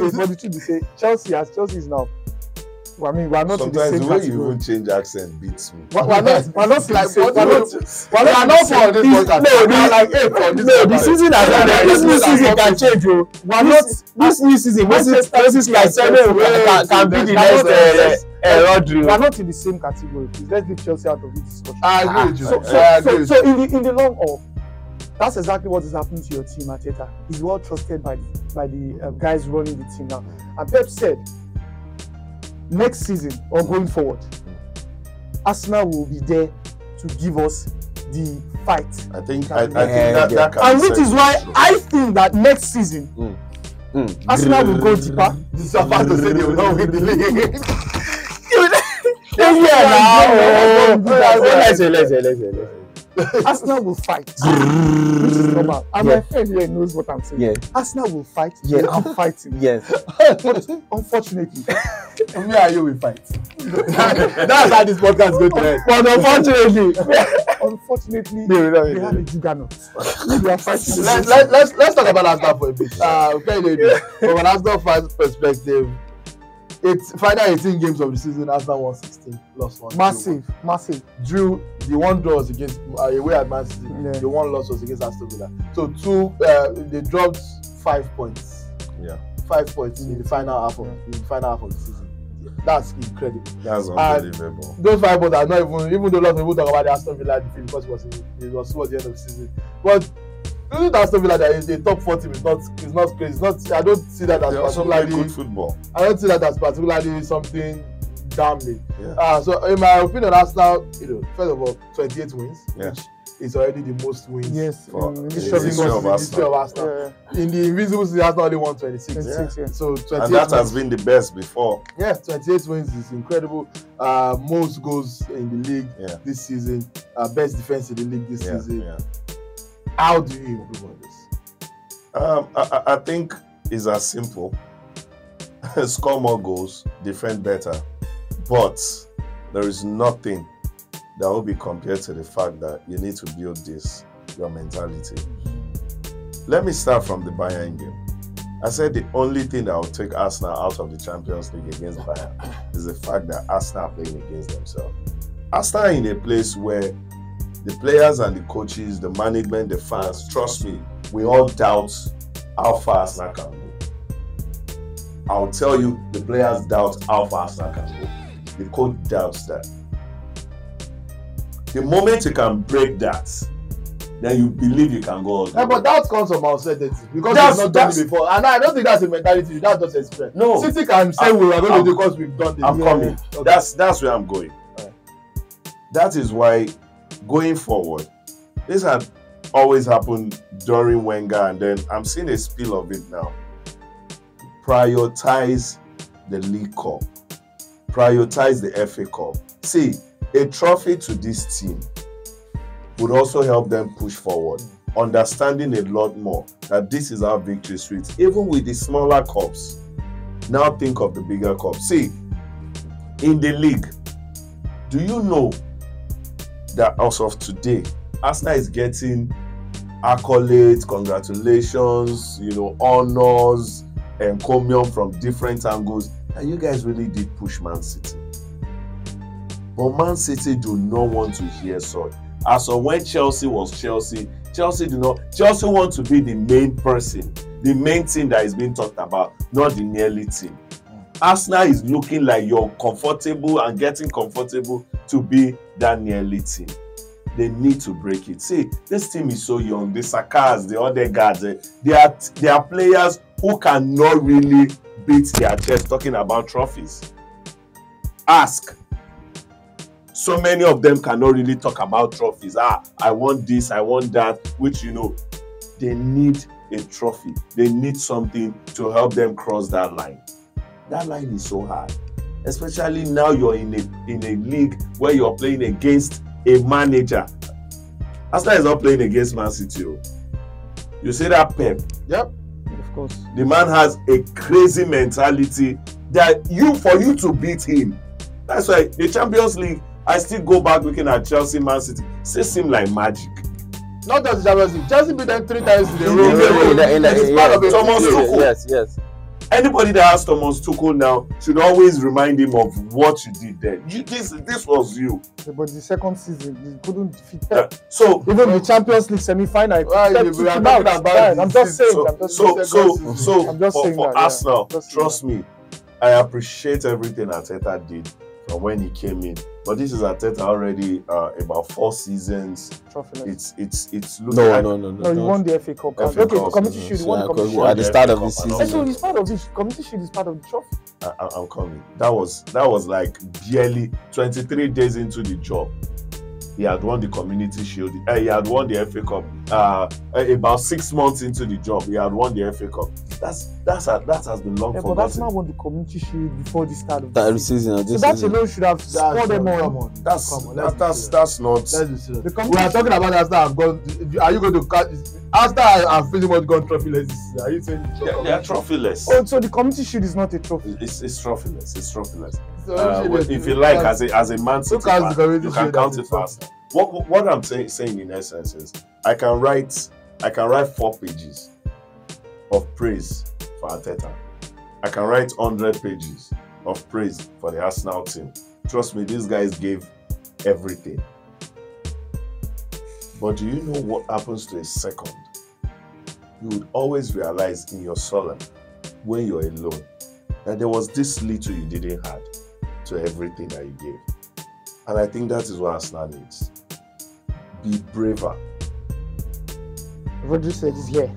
Chelsea is now. Well, I mean, we're not in the Sometimes same the way you category. even change accent beats me. We're not like We're not for this podcast. The season has ended. This new season can change. This new season, Moses Caicedo can be the next Rodri. We're not in the same category. Please, let's leave Chelsea out of this discussion. I agree with you. So in the long haul, that's exactly what is happening to your team, Arteta. He's well trusted by the guys running the team now. And Pep said, next season or going forward, Arsenal will be there to give us the fight. I think that can And be which said is why true. I think that next season, Arsenal will go deeper. This is about to say they will not win the league. Arsenal will fight, which is normal. And my friend here knows what I'm saying. Yeah. Arsenal will fight. Yeah. I'm fighting. Yes. But unfortunately, Me and you will fight. That's how this podcast is going to end. But unfortunately, they have a juggernaut. We are fighting. Let's talk about Arsenal for a bit. From an Arsenal fan's perspective, it's final 18 games of the season. Arsenal won 16, lost 1. Massive. Drew the one draw was against away at Man City. Yeah. The one loss was against Aston Villa. So they dropped 5 points. Yeah. 5 points in the final half of the season. Yeah, that's incredible. That's unbelievable. Those 5 points are not even though a lot of people talk about the Aston Villa defeat because it was towards the end of the season. But losing to Aston Villa, the top 4 team is not crazy. It's not. I don't see that as They also play particularly good football. I don't see that as particularly something damning. Yeah. So in my opinion, Arsenal, first of all, 28 wins, Yeah. which is already the most wins. Yes, For in the this history of Arsenal. Arsenal. In the Invincible season, Arsenal only won 26. 26, yeah. So 28 And that has wins. been the best before. Yeah, 28 wins is incredible. Most goals in the league this season. Best defense in the league this season. Yeah. How do you improve on this? I think it's as simple. Score more goals, defend better. But there is nothing that will be compared to the fact that you need to build your mentality. Let me start from the Bayern game. I said the only thing that will take Arsenal out of the Champions League against Bayern is the fact that Arsenal are playing against themselves. Arsenal are in a place where the players and the coaches, the management, the fans, trust me, we all doubt how far Arsenal can go. I'll tell you, the players doubt how far Arsenal can go. The coach doubts that. The moment you can break that, then you believe you can go all the way. But that comes from uncertainty because we've not done it before, and I don't think that's a mentality. That's just experience. No, City can say we are going to do because we've done it. I'm coming. Okay. That's where I'm going. That is why going forward, this had always happened during Wenger, and then I'm seeing a spill of it now. Prioritize the League Cup. Prioritize the FA Cup. See, a trophy to this team would also help them push forward, understanding a lot more that this is how victory sweets, even with the smaller cups. Now think of the bigger cups. See, in the league, do you know that as of today, Arsenal is getting accolades, congratulations, honors, encomium from different angles, and you guys really did push Man City. But Man City do not want to hear such. As of when Chelsea was Chelsea want to be the main person, the main thing that is being talked about, not the nearly team. Arsenal is looking like you're comfortable and getting comfortable to be that nearly team. They need to break it. See, this team is so young. The Sakas, the other guys, they are players who cannot really beat their chest talking about trophies. Ask. So many of them cannot really talk about trophies. I want this, I want that, which they need a trophy. They need something to help them cross that line. That line is so hard. Especially now you're in a league where you're playing against a manager. Arsenal is not playing against Man City. You see that Pep? Yep. Of course. The man has a crazy mentality that for you to beat him. That's why the Champions League, I still go back looking at Chelsea, Man City. Still seem like magic. Not just the Champions League. Chelsea beat them 3 times in a row. Thomas Tuchel. Yes. Anybody that has Thomas Tuchel now should always remind him of what you did then. This was you. Yeah, but the second season, you couldn't defeat Pep. So even the Champions League semi-final, I'm just saying. For Arsenal, trust me, I appreciate everything Arteta did from when he came in. But this is Arteta already about 4 seasons. Trophyless. It's looking like No, you won the FA Cup. FA Cup. Community Shield, you won the Community Shield. At the start of the season. So he's part of this. Community Shield is part of the trophy. I'm coming. That was like barely 23 days into the job. He had won the Community Shield. He had won the FA Cup. About 6 months into the job, he had won the FA Cup. That has been long forgotten. But Arsenal won the Community Shield before the start of the season. So that alone should have scored them on. That's not. Let's be serious. We are talking about Arsenal. Are you going to cut? Arsenal are pretty much gone trophyless this season. Are you saying they are trophyless? Oh, so the Community Shield is not a trophy. It's trophyless. It's trophyless. So if you like, as a Man City fan, you can count it fast. What I'm saying in essence is, I can write 4 pages of praise for Arteta. I can write 100 pages of praise for the Arsenal team. Trust me, these guys gave everything. But do you know what happens to a second? You would always realize in your soul, when you're alone, that there was this little you didn't add to everything that you gave. And I think that is what Arsenal needs. Be braver. Rodri said he's here.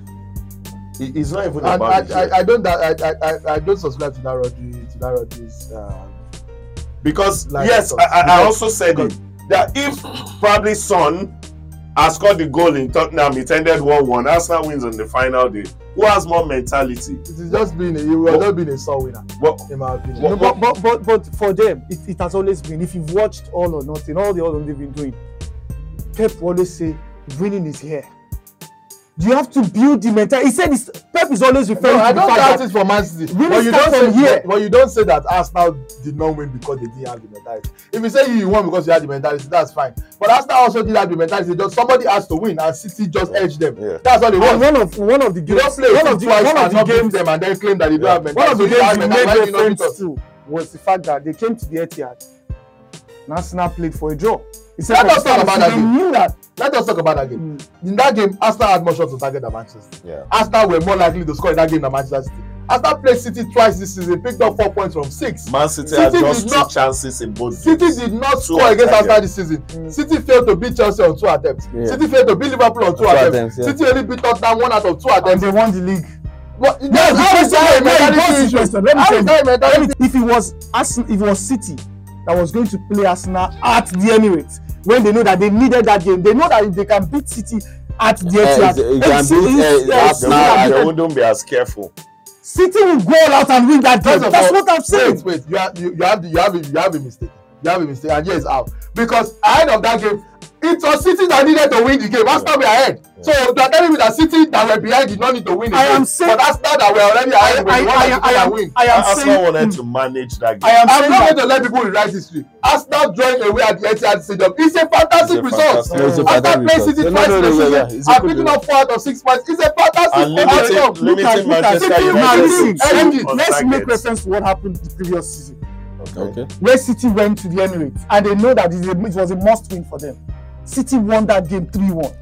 It's not even about I don't subscribe to that Rodri's because yes, I also said it that if probably Son has scored the goal in Tottenham. It ended 1-1. Arsenal wins on the final day. Who has more mentality? It is just being a sore winner, in my opinion. But for them, it has always been. If you've watched All or Nothing, all the other they've been doing, Pep always say, winning is here. You have to build the mentality. He said Pep is always referring to the fact that I don't doubt it for Man City. But you don't say that Arsenal did not win because they didn't have the mentality. If you say you won because you had the mentality, that's fine. But Arsenal also did have the mentality. Just somebody has to win, and City just edged them. Yeah. That's all it was. And one of the games, you don't play one of the games them and then claim that they don't have mentality. One of the games we made reference to was the fact that they came to the Etihad. Arsenal played for a draw. Let us talk about that game. Let us talk about that game. In that game, Arsenal had more shots to target than Manchester. Yeah. Arsenal were more likely to score in that game than Manchester City. Arsenal played City twice this season, picked up 4 points from 6. Man City had just 2 chances in both games. City did not score against Arsenal this season. City failed to beat Chelsea on 2 attempts. Yeah. City failed to beat Liverpool on 2 attempts. City only beat Tottenham 1 out of 2 attempts. And they won the league. But if it was City that was going to play Arsenal at the Emirates, when they know that they needed that game, they know that if they can beat City at the Etihad, they wouldn't be as careful. City will go all out and win that game. That's what I'm saying. Wait, you have a mistake. You have a mistake, and here is out. Because ahead of that game, it was City that needed to win the game. Arsenal were ahead. Yeah. So you are telling me that City that were behind did not need to win the game. But Arsenal that were already ahead win. Arsenal wanted to manage that game. I'm not going to let people rewrite history. Arsenal drawing away at the Etihad Stadium. It's a fantastic result. After playing City twice in the season and picking up 4 out of 6 points, it's a fantastic result. Let's make reference to what happened the previous season. Okay. Where City went to the Emirates and they know that it was a must-win for them. City won that game 3-1.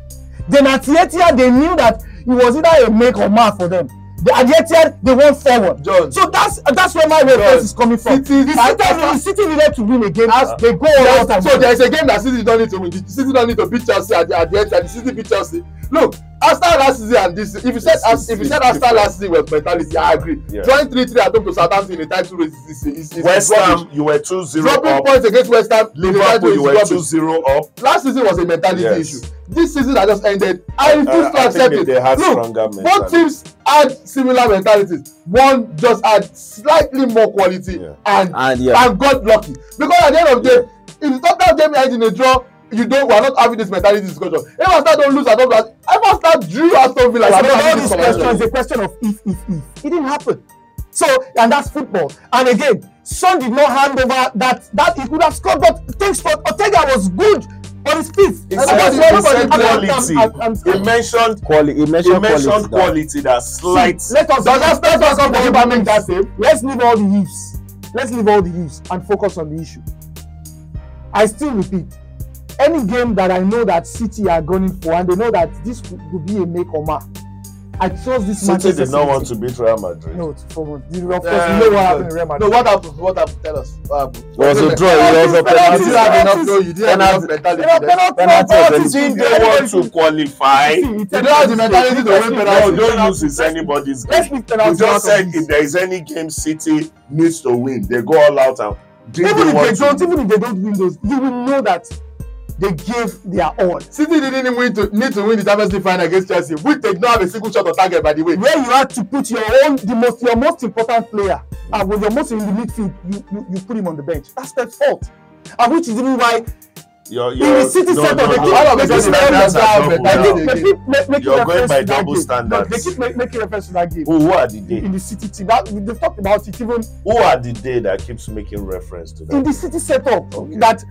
Then at the Etihad, they knew that it was either a make or mark for them. At the Etihad, they won 4-1. So that's where my reference is coming from. City needed to win a game as they go all out. So there is a game that City don't need to win. City don't need to beat Chelsea at the Etihad. City beat Chelsea. Look, Arsenal last season and this. If you said Arsenal last season was mentality, I agree. Yeah. Drawing 3-3 at home to Southampton in the title race is West Ham, you were 2-0 dropping up. Points against West Ham. Liverpool, you were 2-0 up. Last season was a mentality issue. This season that just ended, I refuse to accept it. Look, both teams had similar mentalities. One just had slightly more quality and got lucky. Because at the end of the day, if the Tottenham game ends in a draw, we are not having this mentality discussion. If Arsenal don't lose at all, if Arsenal drew Aston Villa, all these questions is a question of if. It didn't happen. So, and that's football. And again, Son did not hand over that he could have scored, but thanks for Ortega was good on his feet. He mentioned quality that slight. Let's leave all the ifs. Let's leave all the ifs and focus on the issue. I still repeat, any game that I know that City are going for and they know that this could be a make or mark, I trust this City did not want to beat Real Madrid. No, of course, you know what happened in Real Madrid. No, what happened? What happened? Tell us. It was a draw. It was a penalty. You didn't have enough mentality. Didn't they want to qualify? You don't have the mentality to win penalty. Don't use this anybody's game. You just said if there is any game City needs to win, they go all out and even if they don't win those, you will know that they gave their all. City didn't need to win the Champions League final against Chelsea, which they don't have a single shot on target, by the way. Where you had to put your most important player, and with your most in the midfield, you put him on the bench. That's their fault. And which is even why in the City setup, you're going by double standards. They keep making reference to that game. Who are the day? In the City team, they've talked about it even. Who are the day that keeps making reference to that? In the City setup, that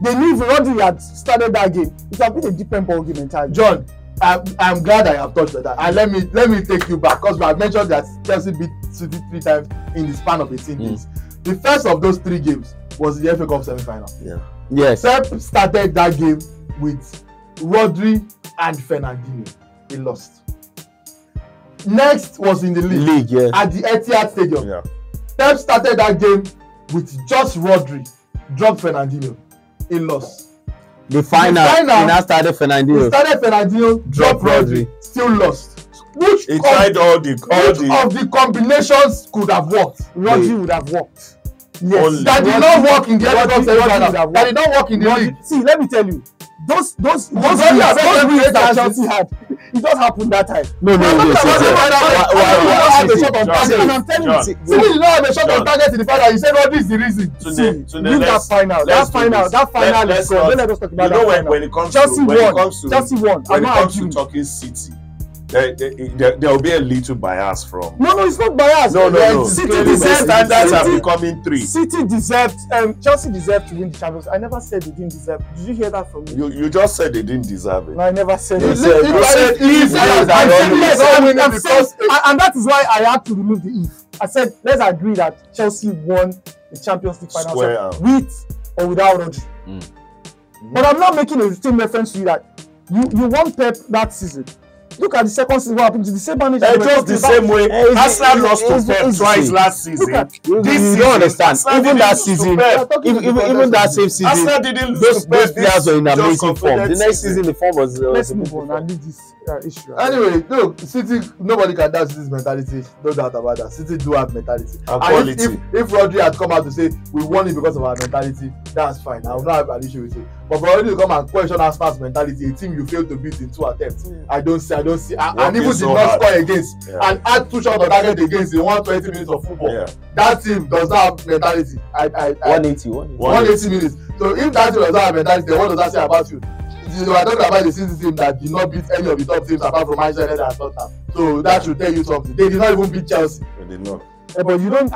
they knew if Rodri had started that game, it would have been a different ball game entirely. John, I'm glad I have touched on that. And let me take you back, because we have mentioned that Chelsea beat City 3 times in the span of 18 days. The first of those 3 games was the FA Cup semi-final. Yeah. Yes. Pep started that game with Rodri and Fernandinho. He lost. Next was in the league at the Etihad Stadium. Yeah. Pep started that game with just Rodri, dropped Fernandinho. He lost. The final he now started Fernandinho. He started Fernandinho, dropped Rodri, still lost. Which he tried all the combinations could have worked? Rodri would have worked. Yes, that did not work in the FA Cup semi-final. That did not work in the league. See, let me tell you, those wins create that chances. Chelsea had, it just happened that time. No. And I'm telling you, City did not have a shot on target in the final. You said Rodri is the reason. Leave that final. That final is gone. Don't let us talk about that final. When it comes Chelsea won. When it comes to talking City, there will be a little bias from. No, it's not bias. No. City The deserved. standards are becoming 3. City deserved. Chelsea deserved to win the Champions. I never said they didn't deserve. Did you hear that from me? You just said they didn't deserve it. No, I never said You it. said And that is why I had to remove the if. I said let's agree that Chelsea won the Champions League final with or without Rodri. But I'm not making a same reference to you that you won Pep that season. Look at the second season. What happened to the same manager? Just the same way. Arsenal lost to Pep twice last season. You don't understand. Even that season, even that same season, Arsenal didn't those players were in amazing form. The next season, the form was. Let's move on and leave this issue. Anyway, look, City, nobody can doubt City's mentality. No doubt about that. City do have mentality. And if quality. Rodri had come out to say we won it because of our mentality, that's fine. I will not have an issue with it. But for Rodri to come and question Arsenal's mentality, a team you failed to beat in 2 attempts, I don't see. And even did not score against and had 2 shots on target against in 120 minutes of football. Yeah. That team does not have mentality. 180 minutes. So if that team does not have mentality, then what does that say about you? You are talking about the City team that did not beat any of the top teams apart from Manchester United and Tottenham. So that should tell you something. They did not even beat Chelsea. They did not. But you don't.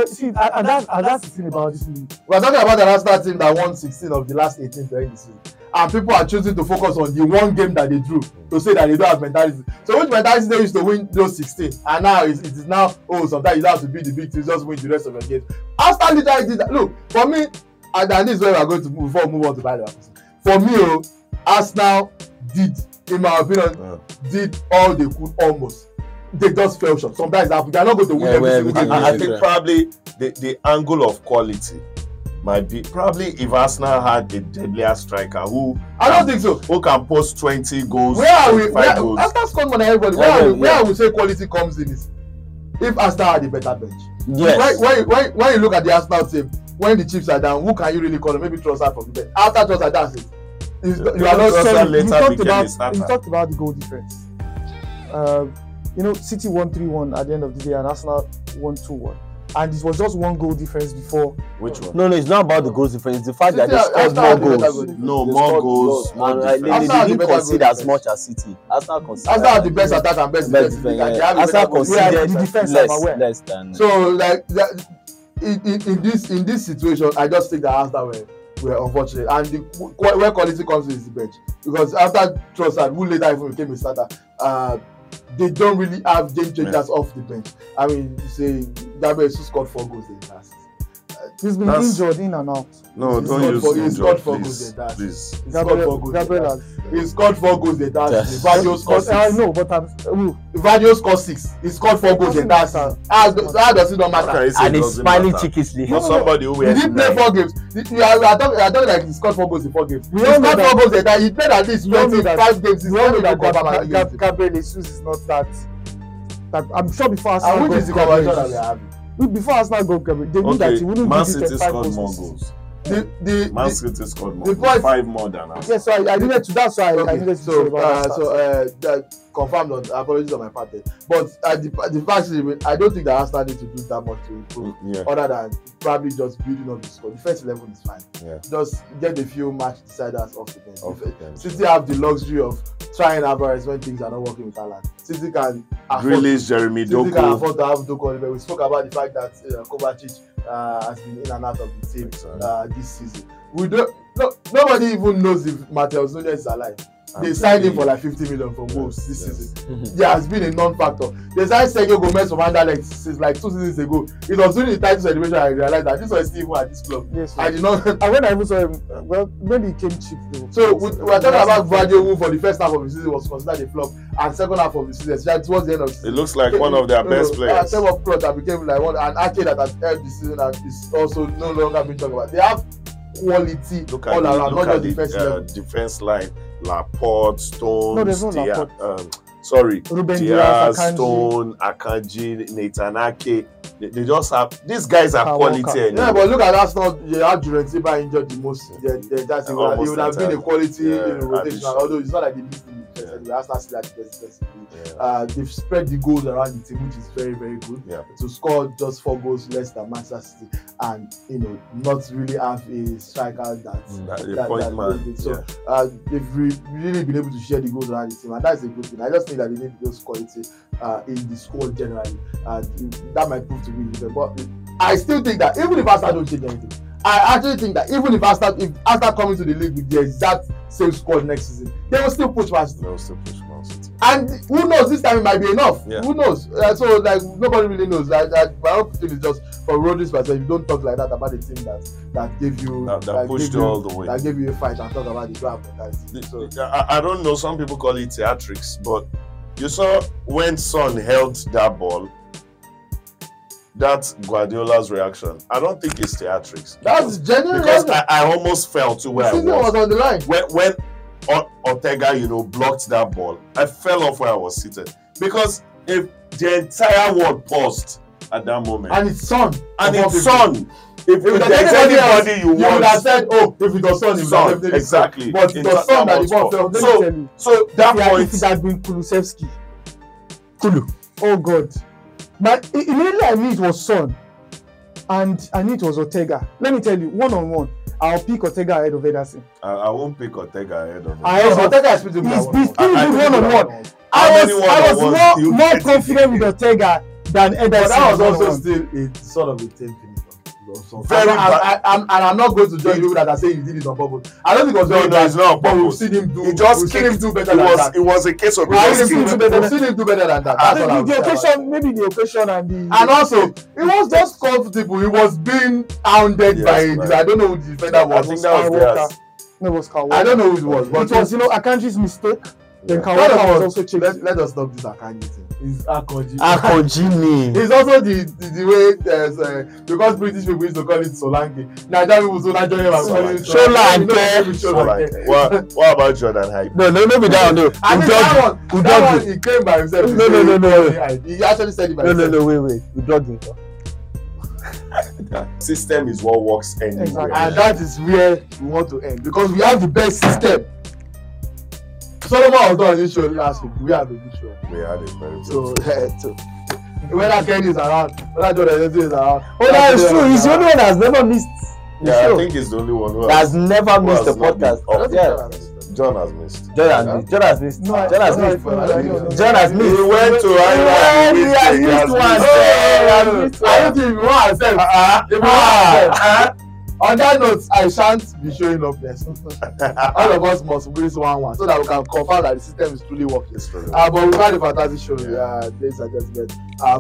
See, and that's the thing about this league. We are talking about an Arsenal team that won 16 of the last 18 during the season, and people are choosing to focus on the one game that they drew to say that they don't have mentality. So which mentality they used to win those 16, and now it is now sometimes you don't have to beat the big teams, just win the rest of your games. Arsenal literally did that. Look, for me, and this is where we are going to move before we move on to Bayern Leverkusen. For me, Arsenal did, in my opinion, did all they could almost. They just fell short. Sometimes they are not going to win every single game. I think probably the angle of quality might be probably if Arsenal had a deadlier striker who I don't think so. Who can post 20 goals, where are we? goals. Arsenal scored more than everybody. Where I would say quality comes in is if Arsenal had a better bench. Yes. When you look at the Arsenal team, when the chips are down, who can you really call them? Maybe Trossard from the bench. After Trossard, that's it. You are not sorry. You talked about the goal difference. City won 3-1 at the end of the day, and Arsenal won 2-1. And it was just 1 goal difference before. Which one? No, it's not about the goals difference. It's the fact that they scored more goals. No, more goals. They didn't concede as much as City. Arsenal conceded. Arsenal had the best attack and best defense. Arsenal conceded less than. So, like in this situation, I just think that Arsenal were unfortunate, and where quality comes in is the bench, because after Trossard, who later even became a starter, they don't really have game changers off the bench. I mean, you say Gabriel Jesus scored 4 goals in last. He's been injured in and out. No, don't use injured. He scored 4 goals in that. He scored 4 goals in that. Vadio scored 6. I know, but Vadio scored 6 He scored 4 goals in that. How does it not matter? And he's smiling cheekishly. For somebody who he didn't play 4 games. I don't like he scored 4 goals in 4 games. He scored 4 goals in that. He played at least 25 games. We all know that Gabriel Jesus is not that. I'm sure before Arsenal. And which is the conversation that we are having? Before Arsenal got Gabriel, they knew that he wouldn't Man give City you 35 scored more goals. Man City scored more goals. 5 more than us. Yes, so I needed to. That's why I needed to say about that. Confirmed on apologies on my part there. But the fact is, I don't think that Arsenal need to do that much to improve, other than probably just building up the squad. The first 11 is fine. Just get a few match deciders off the bench. City have the luxury of trying Alvarez when things are not working with Haaland. City can release Jeremy Doku. City can afford to have Doku. We spoke about the fact that Kovacic has been in and out of the team this season. Nobody even knows if Matheus Nunes is alive. They signed him for like 50 million from Wolves this season. There has been a non-factor. They signed Sergio Gomez from Anderlecht since like 2 seasons ago. It was during the title celebration I realized that this was still at this club. Yes, I did not. And when I even saw him, when he came cheap though. So we are talking about Vadio, who for the first half of the season was considered a flop, and second half of the season, towards the end of the season, it looks like one of their best players. Term of plot that became like one, an arcade that has helped the season and is also no longer being talked about. They have quality all around, not just defense. Defense line. Laporte, Stones, no, there's no Laporte. Ruben Diaz, Stone, Akanji, Nathan Ake. They just have these guys are quality. Yeah, but look at Arsenal. They had Juventus injured the most. That's it would have been a quality rotation. Although it's not like they missed him. Arsenal still at the best. They've spread the goals around the team, which is very, very good. Yeah. To score just 4 goals less than Manchester City, and not really have a striker that's they've really been able to share the goals around the team, and that's a good thing. I just think that they need those quality in the squad generally, and that might prove to be different. But I still think that even if Arsenal don't change anything, I actually think that even if Arsenal coming to the league with the exact same squad next season, they will still push Man City. And who knows, this time it might be enough. Yeah. Who knows? So like nobody really knows. My own thing is just from Rodri's perspective, you don't talk like that about the team that gave you that pushed you all the way. That gave you a fight and talk about the grab. So I don't know. Some people call it theatrics, but you saw when Son held that ball. That's Guardiola's reaction. I don't think it's theatrics. That's genuine. Because I almost fell to where I was on the line. When Ortega, blocked that ball, I fell off where I was sitting. Because if the entire world paused at that moment. And it's Son. If there's anybody you would have said, if it was Son, exactly. But it was Son that the ball fell. So that point. If it had been Kulusevski. Oh God. But immediately I knew it was Son, and I knew it was Ortega. Let me tell you, one-on-one, I'll pick Ortega ahead of Ederson. I won't pick Ortega ahead of Ederson. Ortega is pretty good one-on-one. I was more confident with Ortega than Ederson. But that was also still a sort of a team finish. I'm not going to join people that are saying he did it on purpose. I don't think it was very bad, it's not. But we've seen him do. He just seen him do better than that. It was a case of we've seen him do better than that. That's all the occasion, maybe the occasion and also it was just comfortable. He was being hounded by. I don't know who the defender was. I think that was no, it was Kyle Walker. I don't know who it was, but it was Akanji's mistake. Then Kyle Walker was also checked. Let us stop this Akanji thing. It's Akonji. It's also the way there's because British people used to call it Solanke. Nigerian people don't join him and call it Solanke. What about Jordan Hype? No, be down though. I mean that one he came by himself. No. He actually said it by himself. No, wait. We dogged him. System is what works anywhere. Exactly. And that is where we want to end because we have the best system. Solomon was done on this show last week. We have a good show. We had it very good. So whether Kenny is around, whether Jordan is around. Oh, that is true. He's the only one that has never missed the show. I think he's the only one who has never missed the podcast. John has missed. John has missed. John has missed. He went to Ireland. He has missed one. I don't think you want to say. On that note, I shan't be showing up next. All of us must raise 1-1 so that we can confirm that the system is truly working. But we've had a fantastic show, ladies and gentlemen.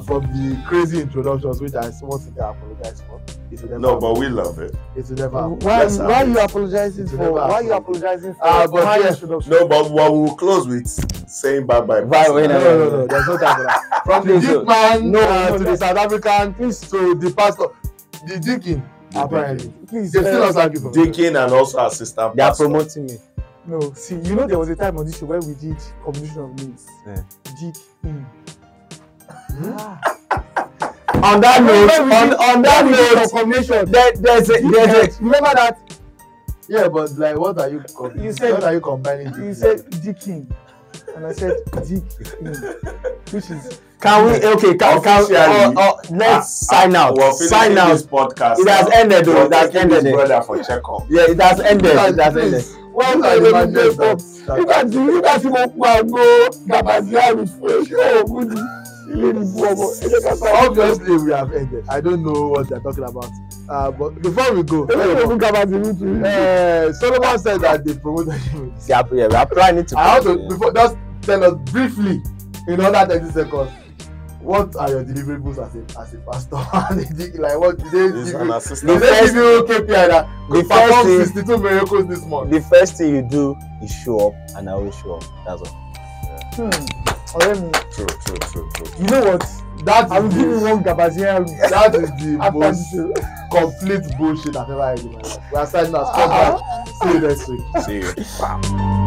From the crazy introductions, which I once again apologize for. But we love it. It will never. Why are you apologizing for? Why are you apologizing for? But we will close with saying bye bye. No, there's no time for that. From the Dick man to the South African to the pastor, the Deacon. Apparently, please, they still not arguing for Deacon and also assistant. They are promoting me. No, see, there was a time on this show where we did combination of names. Deacon. On that note, there's a remember that? Yeah, but like, what are you combining? You said Deacon, and I said Deacon, which is. Let's sign out. Sign out. This podcast. It has ended though. It has ended. Brother for checkup. Yeah, it has ended. It has ended. Well, you can see obviously we have ended. I don't know what they're talking about. But before we go, Solomon said that they promoted him. Yeah, we are planning to. I want to before just tell us briefly in under 30 seconds. What are your deliverables as a pastor? Like what did they give you? They give you KPI that we perform 62 miracles this month. The first thing you do is show up, and I will show up. That's all. True. You know what? I'm giving one Gabazia. That is the most complete bullshit I've ever heard in my life. We are signing out. See you next week. See you. Wow.